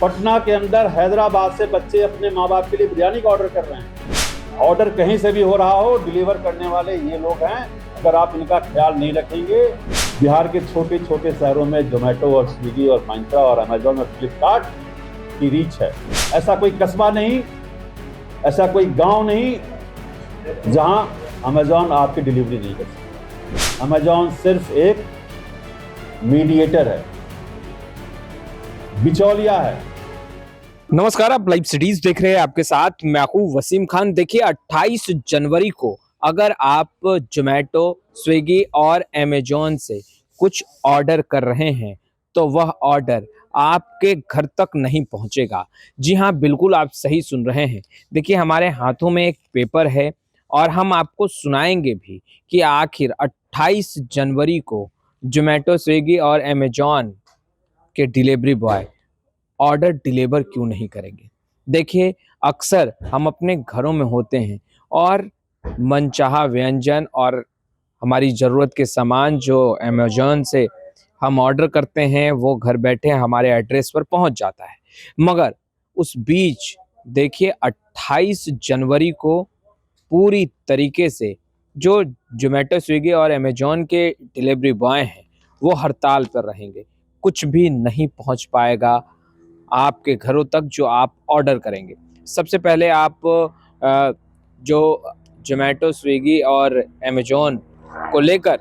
पटना के अंदर हैदराबाद से बच्चे अपने माँ बाप के लिए बिरयानी का ऑर्डर कर रहे हैं। ऑर्डर कहीं से भी हो रहा हो, डिलीवर करने वाले ये लोग हैं। अगर आप इनका ख्याल नहीं रखेंगे, बिहार के छोटे छोटे शहरों में जोमेटो और स्विगी और मिंत्रा और अमेजॉन और फ्लिपकार्ट की रीच है। ऐसा कोई कस्बा नहीं, ऐसा कोई गांव नहीं जहां अमेजॉन आपकी डिलीवरी नहीं कर सकता। अमेजॉन सिर्फ एक मीडिएटर है, बिचौलिया है। नमस्कार, आप लाइव सिटीज देख रहे हैं। आपके साथ मैं हूं वसीम खान। देखिए 28 जनवरी को अगर आप जोमेटो, स्विगी और अमेजॉन से कुछ ऑर्डर कर रहे हैं तो वह ऑर्डर आपके घर तक नहीं पहुंचेगा। जी हां, बिल्कुल आप सही सुन रहे हैं। देखिए हमारे हाथों में एक पेपर है और हम आपको सुनाएंगे भी कि आखिर 28 जनवरी को जोमेटो, स्विगी और अमेजॉन के डिलीवरी बॉय ऑर्डर डिलीवर क्यों नहीं करेंगे। देखिए अक्सर हम अपने घरों में होते हैं और मनचाहा व्यंजन और हमारी ज़रूरत के सामान जो अमेजॉन से हम ऑर्डर करते हैं वो घर बैठे हमारे एड्रेस पर पहुंच जाता है। मगर उस बीच देखिए 28 जनवरी को पूरी तरीके से जो जोमेटो, स्विगी और अमेजॉन के डिलीवरी बॉय हैं वो हड़ताल पर रहेंगे। कुछ भी नहीं पहुंच पाएगा आपके घरों तक जो आप ऑर्डर करेंगे। सबसे पहले आप जो जोमेटो, स्विगी और अमेजॉन को लेकर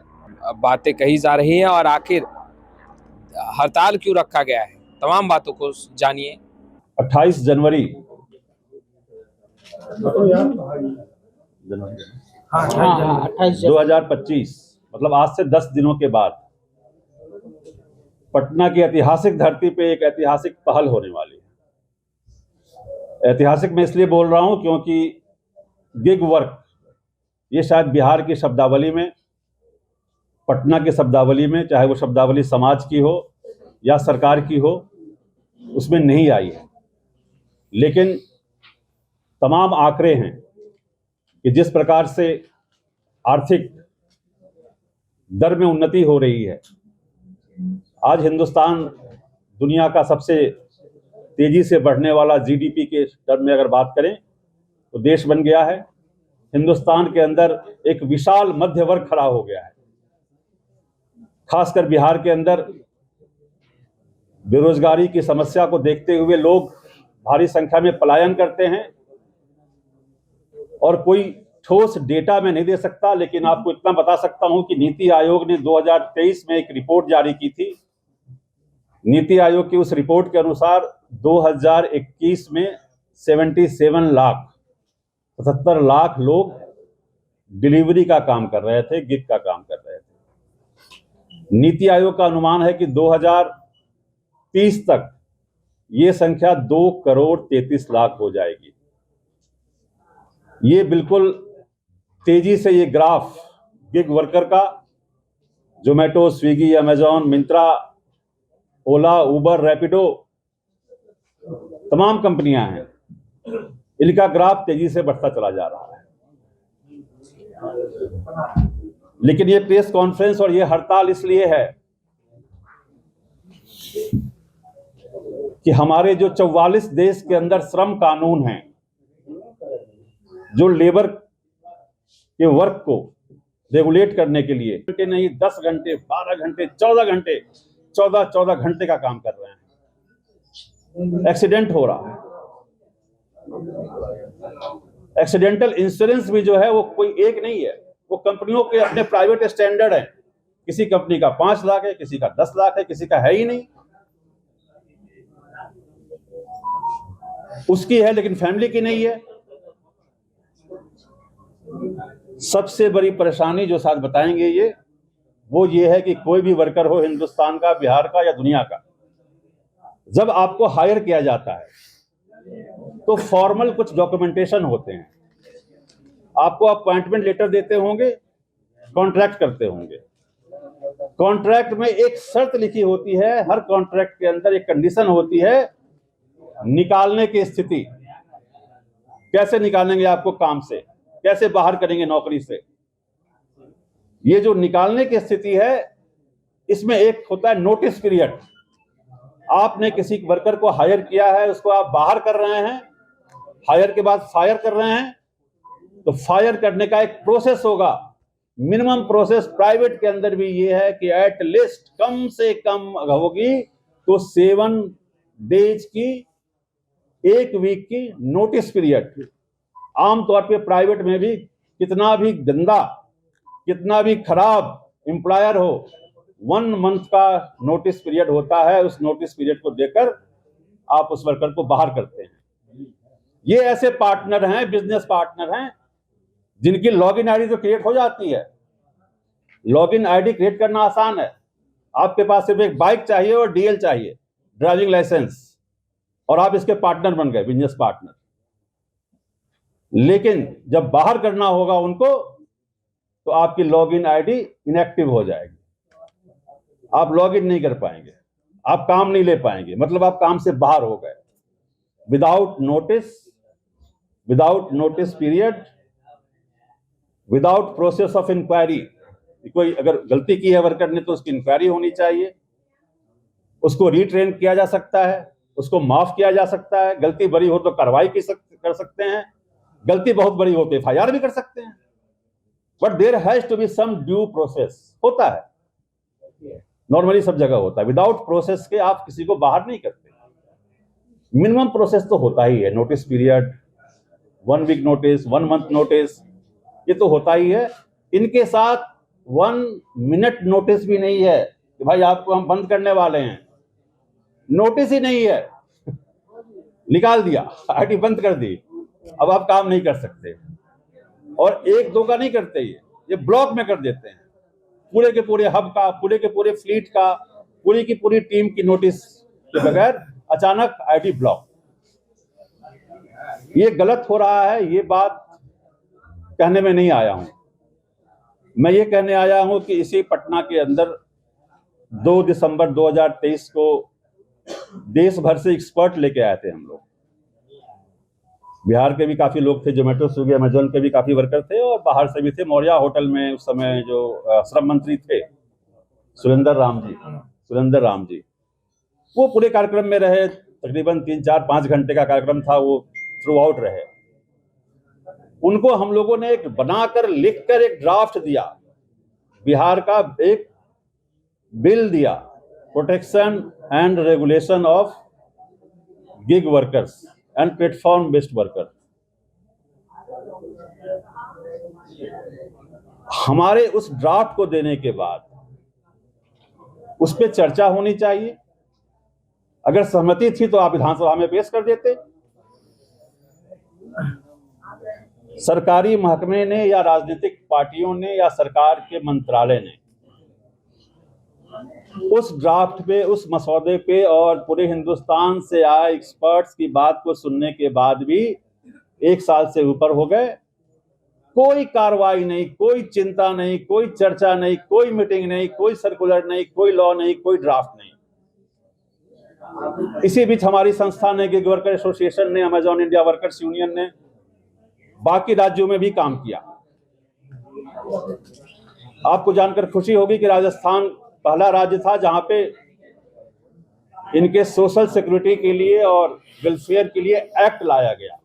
बातें कही जा रही हैं और आखिर हड़ताल क्यों रखा गया है, तमाम बातों को जानिए। 28 जनवरी हाँ 2025 मतलब आज से 10 दिनों के बाद पटना की ऐतिहासिक धरती पे एक ऐतिहासिक पहल होने वाली है। ऐतिहासिक मैं इसलिए बोल रहा हूं क्योंकि गिग वर्क ये शायद बिहार की शब्दावली में, पटना की शब्दावली में, चाहे वो शब्दावली समाज की हो या सरकार की हो, उसमें नहीं आई है। लेकिन तमाम आंकड़े हैं कि जिस प्रकार से आर्थिक दर में उन्नति हो रही है, आज हिंदुस्तान दुनिया का सबसे तेजी से बढ़ने वाला जीडीपी के टर्म में अगर बात करें तो देश बन गया है। हिंदुस्तान के अंदर एक विशाल मध्य वर्ग खड़ा हो गया है। खासकर बिहार के अंदर बेरोजगारी की समस्या को देखते हुए लोग भारी संख्या में पलायन करते हैं और कोई ठोस डेटा मैं नहीं दे सकता, लेकिन आपको इतना बता सकता हूं कि नीति आयोग ने 2023 में एक रिपोर्ट जारी की थी। नीति आयोग की उस रिपोर्ट के अनुसार 2021 में 77 लाख 77 लाख लोग डिलीवरी का काम कर रहे थे, गिग का काम कर रहे थे। नीति आयोग का अनुमान है कि 2030 तक ये संख्या 2 करोड़ 33 लाख हो जाएगी। ये बिल्कुल तेजी से ये ग्राफ गिग वर्कर का, जोमेटो, स्विगी, अमेजॉन, मिंत्रा, ओला, उबर, रैपिडो, तमाम कंपनियां हैं, इनका ग्राफ तेजी से बढ़ता चला जा रहा है। लेकिन ये प्रेस कॉन्फ्रेंस और ये हड़ताल इसलिए है कि हमारे जो 44 देश के अंदर श्रम कानून हैं, जो लेबर के वर्क को रेगुलेट करने के लिए घंटे नहीं 10 घंटे, 12 घंटे, 14 घंटे, 14 घंटे का काम कर रहे हैं। एक्सीडेंट हो रहा है। एक्सीडेंटल इंश्योरेंस भी जो है वो कोई एक नहीं है, वो कंपनियों के अपने प्राइवेट स्टैंडर्ड हैं। किसी कंपनी का 5 लाख है, किसी का 10 लाख है, किसी का है ही नहीं। उसकी है लेकिन फैमिली की नहीं है। सबसे बड़ी परेशानी जो साथ बताएंगे ये है कि कोई भी वर्कर हो, हिंदुस्तान का, बिहार का या दुनिया का, जब आपको हायर किया जाता है तो फॉर्मल कुछ डॉक्यूमेंटेशन होते हैं। आपको अपॉइंटमेंट लेटर देते होंगे, कॉन्ट्रैक्ट करते होंगे। कॉन्ट्रैक्ट में एक शर्त लिखी होती है, हर कॉन्ट्रैक्ट के अंदर एक कंडीशन होती है, निकालने की स्थिति। कैसे निकालेंगे आपको काम से, कैसे बाहर करेंगे नौकरी से। ये जो निकालने की स्थिति है, इसमें एक होता है नोटिस पीरियड। आपने किसी वर्कर को हायर किया है, उसको आप बाहर कर रहे हैं, हायर के बाद फायर कर रहे हैं, तो फायर करने का एक प्रोसेस होगा। मिनिमम प्रोसेस प्राइवेट के अंदर भी ये है कि एट लीस्ट कम से कम होगी तो 7 डेज की, 1 वीक की नोटिस पीरियड। आमतौर पे प्राइवेट में भी कितना भी गंदा, कितना भी खराब एम्प्लॉयर हो, 1 मंथ का नोटिस पीरियड होता है। उस नोटिस पीरियड को देकर आप उस वर्कर को बाहर करते हैं। ये ऐसे पार्टनर हैं, बिजनेस पार्टनर हैं, जिनकी लॉगिन आईडी तो क्रिएट हो जाती है। लॉगिन आईडी क्रिएट करना आसान है। आपके पास सिर्फ एक बाइक चाहिए और डीएल चाहिए, ड्राइविंग लाइसेंस, और आप इसके पार्टनर बन गए, बिजनेस पार्टनर। लेकिन जब बाहर करना होगा उनको, तो आपकी लॉगिन आईडी इनएक्टिव हो जाएगी, आप लॉगिन नहीं कर पाएंगे, आप काम नहीं ले पाएंगे, मतलब आप काम से बाहर हो गए। Without notice period, without process of inquiry. कोई अगर गलती की है वर्कर ने तो उसकी इंक्वायरी होनी चाहिए, उसको रीट्रेन किया जा सकता है, उसको माफ किया जा सकता है। गलती बड़ी हो तो कार्रवाई कर सकते हैं, गलती बहुत बड़ी हो तो FIR भी कर सकते हैं। But there has to be some due process. होता है, नॉर्मली सब जगह होता है। विदाउट प्रोसेस के आप किसी को बाहर नहीं करते। मिनिमम प्रोसेस तो होता ही है, notice period, 1 week notice, 1 month notice, ये तो होता ही है। इनके साथ 1 मिनट नोटिस भी नहीं है कि भाई आपको हम बंद करने वाले हैं। नोटिस ही नहीं है, निकाल दिया, आईडी बंद कर दी, अब आप काम नहीं कर सकते। और 1-2 का नहीं करते, ये ब्लॉक में कर देते हैं। पूरे के पूरे हब का, पूरे के पूरे फ्लीट का, पूरी की पूरी टीम की नोटिस के बगैर अचानक आईडी ब्लॉक। ये गलत हो रहा है। ये बात कहने में नहीं आया हूं, मैं ये कहने आया हूं कि इसी पटना के अंदर 2 दिसंबर 2023 को देश भर से एक्सपर्ट लेके आए थे हम लोग। बिहार के भी काफी लोग थे, जोमेटो, स्विगी, अमेजोन के भी काफी वर्कर थे, और बाहर से भी थे। मौर्या होटल में उस समय जो श्रम मंत्री थे सुरेंद्र राम जी, वो पूरे कार्यक्रम में रहे। तकरीबन 3-4-5 घंटे का कार्यक्रम था, वो थ्रू आउट रहे। उनको हम लोगों ने एक बनाकर, लिखकर एक ड्राफ्ट दिया, बिहार का एक बिल दिया, protection and regulation of gig workers and platform based worker. हमारे उस ड्राफ्ट को देने के बाद उस पर चर्चा होनी चाहिए। अगर सहमति थी तो आप विधानसभा में पेश कर देते। सरकारी महकमे ने या राजनीतिक पार्टियों ने या सरकार के मंत्रालय ने उस ड्राफ्ट पे, उस मसौदे पे और पूरे हिंदुस्तान से आए एक्सपर्ट्स की बात को सुनने के बाद भी 1 साल से ऊपर हो गए, कोई कार्रवाई नहीं, कोई चिंता नहीं, कोई चर्चा नहीं, कोई मीटिंग नहीं, कोई सर्कुलर नहीं, कोई लॉ नहीं, कोई ड्राफ्ट नहीं। इसी बीच हमारी संस्था ने, गिग वर्कर एसोसिएशन ने, अमेजॉन इंडिया वर्कर्स यूनियन ने बाकी राज्यों में भी काम किया। आपको जानकर खुशी होगी कि राजस्थान पहला राज्य था जहां पे इनके सोशल सिक्योरिटी के लिए और वेलफेयर के लिए एक्ट लाया गया।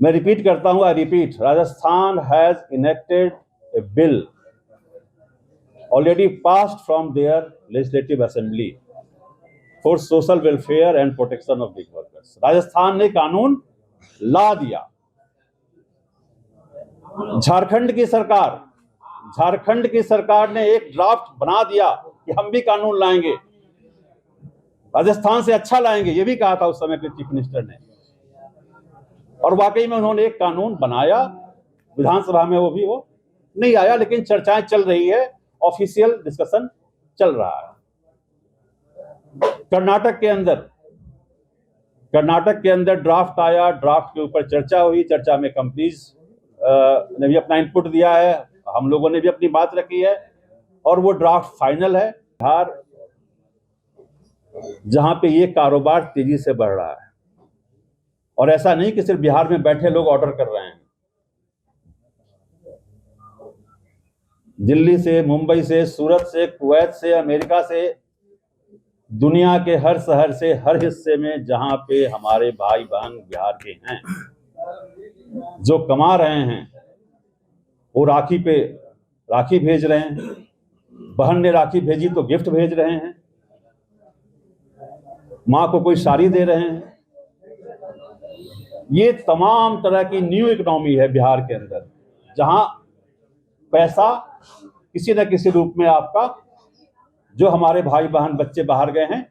मैं रिपीट करता हूं, I repeat, Rajasthan has enacted A bill already passed from their legislative assembly for social welfare and protection of gig workers. Rajasthan ने कानून ला दिया। झारखंड की सरकार ने एक ड्राफ्ट बना दिया कि हम भी कानून लाएंगे, राजस्थान से अच्छा लाएंगे, ये भी कहा था उस समय के चीफ मिनिस्टर ने। और वाकई में उन्होंने एक कानून बनाया, विधानसभा में वो नहीं आया, लेकिन चर्चाएं चल रही है, ऑफिशियल डिस्कशन चल रहा है। कर्नाटक के अंदर ड्राफ्ट आया, ड्राफ्ट के ऊपर चर्चा हुई, चर्चा में कंपनीज ने भी अपना इनपुट दिया है, हम लोगों ने भी अपनी बात रखी है, और वो ड्राफ्ट फाइनल है। बिहार जहां पे ये कारोबार तेजी से बढ़ रहा है, और ऐसा नहीं कि सिर्फ बिहार में बैठे लोग ऑर्डर कर रहे हैं, दिल्ली से, मुंबई से, सूरत से, कुवैत से, अमेरिका से दुनिया के हर शहर से, हर हिस्से में जहां पे हमारे भाई बहन बिहार के हैं जो कमा रहे हैं, वो राखी पे राखी भेज रहे हैं। बहन ने राखी भेजी तो गिफ्ट भेज रहे हैं, माँ को कोई साड़ी दे रहे हैं। ये तमाम तरह की न्यू इकोनॉमी है बिहार के अंदर, जहां पैसा किसी न किसी रूप में आपका, जो हमारे भाई बहन बच्चे बाहर गए हैं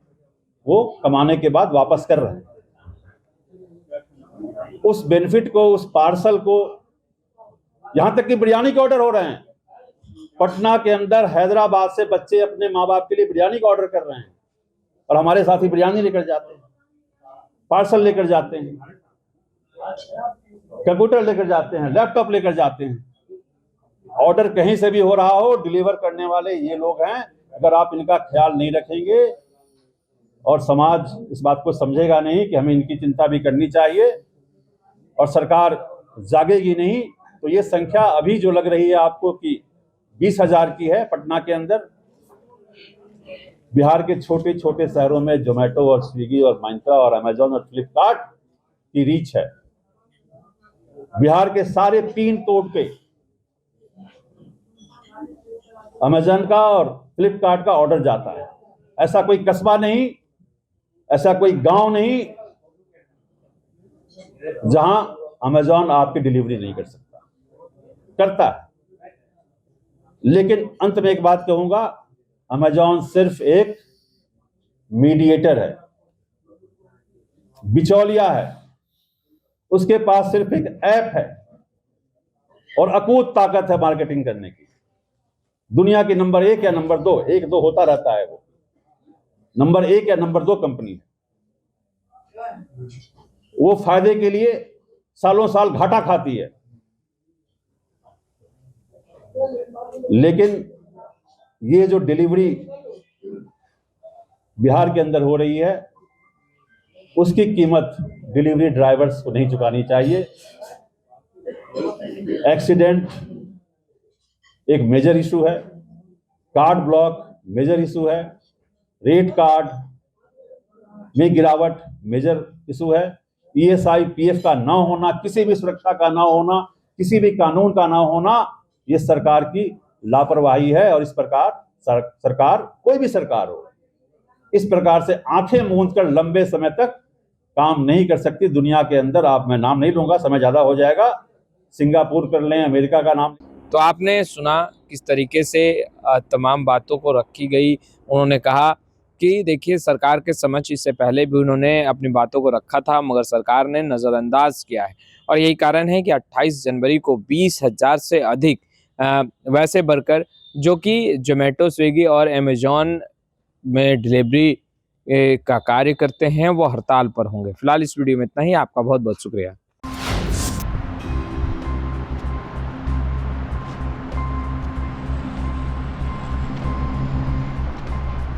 वो कमाने के बाद वापस कर रहे हैं। उस बेनिफिट को, उस पार्सल को, यहां तक कि बिरयानी के ऑर्डर हो रहे हैं। पटना के अंदर, हैदराबाद से बच्चे अपने माँ बाप के लिए बिरयानी का ऑर्डर कर रहे हैं और हमारे साथी बिरयानी लेकर जाते हैं, पार्सल लेकर जाते हैं, कंप्यूटर लेकर जाते हैं, लैपटॉप लेकर जाते हैं। ऑर्डर कहीं से भी हो रहा हो, डिलीवर करने वाले ये लोग हैं। अगर आप इनका ख्याल नहीं रखेंगे और समाज इस बात को समझेगा नहीं कि हमें इनकी चिंता भी करनी चाहिए और सरकार जागेगी नहीं, तो ये संख्या अभी जो लग रही है आपको कि 20,000 की है पटना के अंदर, बिहार के छोटे छोटे शहरों में जोमेटो और स्विगी और मिंत्रा और अमेजॉन और फ्लिपकार्ट की रीच है। बिहार के सारे पिन कोड पे अमेजॉन का और फ्लिपकार्ट का ऑर्डर जाता है। ऐसा कोई कस्बा नहीं, ऐसा कोई गांव नहीं जहां अमेजॉन आपकी डिलीवरी नहीं कर सकता, करता है। लेकिन अंत में एक बात कहूंगा, अमेजॉन सिर्फ एक मीडिएटर है, बिचौलिया है। उसके पास सिर्फ एक ऐप है और अकूत ताकत है मार्केटिंग करने की। दुनिया की नंबर 1 या नंबर 2, 1-2 होता रहता है, वो नंबर 1 या नंबर 2 कंपनी है। वो फायदे के लिए सालों साल घाटा खाती है, लेकिन ये जो डिलीवरी बिहार के अंदर हो रही है, उसकी कीमत डिलीवरी ड्राइवर्स को नहीं चुकानी चाहिए। एक्सीडेंट एक मेजर इशू है, कार्ड ब्लॉक मेजर इशू है, रेट कार्ड में गिरावट मेजर इशू है, ईएसआई पीएफ का ना होना, किसी भी सुरक्षा का ना होना, किसी भी कानून का ना होना, ये सरकार की लापरवाही है। और इस प्रकार सरकार, कोई भी सरकार हो, इस प्रकार से आंखें मूंद कर लंबे समय तक काम नहीं कर सकती दुनिया के अंदर। आप, मैं नाम नहीं लूंगा, समय ज्यादा हो जाएगा, सिंगापुर कर लें, अमेरिका का नाम। तो आपने सुना किस तरीके से तमाम बातों को रखी गई। उन्होंने कहा कि देखिए, सरकार के समक्ष इससे पहले भी उन्होंने अपनी बातों को रखा था, मगर सरकार ने नज़रअंदाज किया है। और यही कारण है कि 28 जनवरी को 20,000 से अधिक वैसे वर्कर जो कि जोमेटो, स्विगी और अमेजॉन में डिलीवरी का कार्य करते हैं, वो हड़ताल पर होंगे। फिलहाल इस वीडियो में इतना ही। आपका बहुत बहुत शुक्रिया।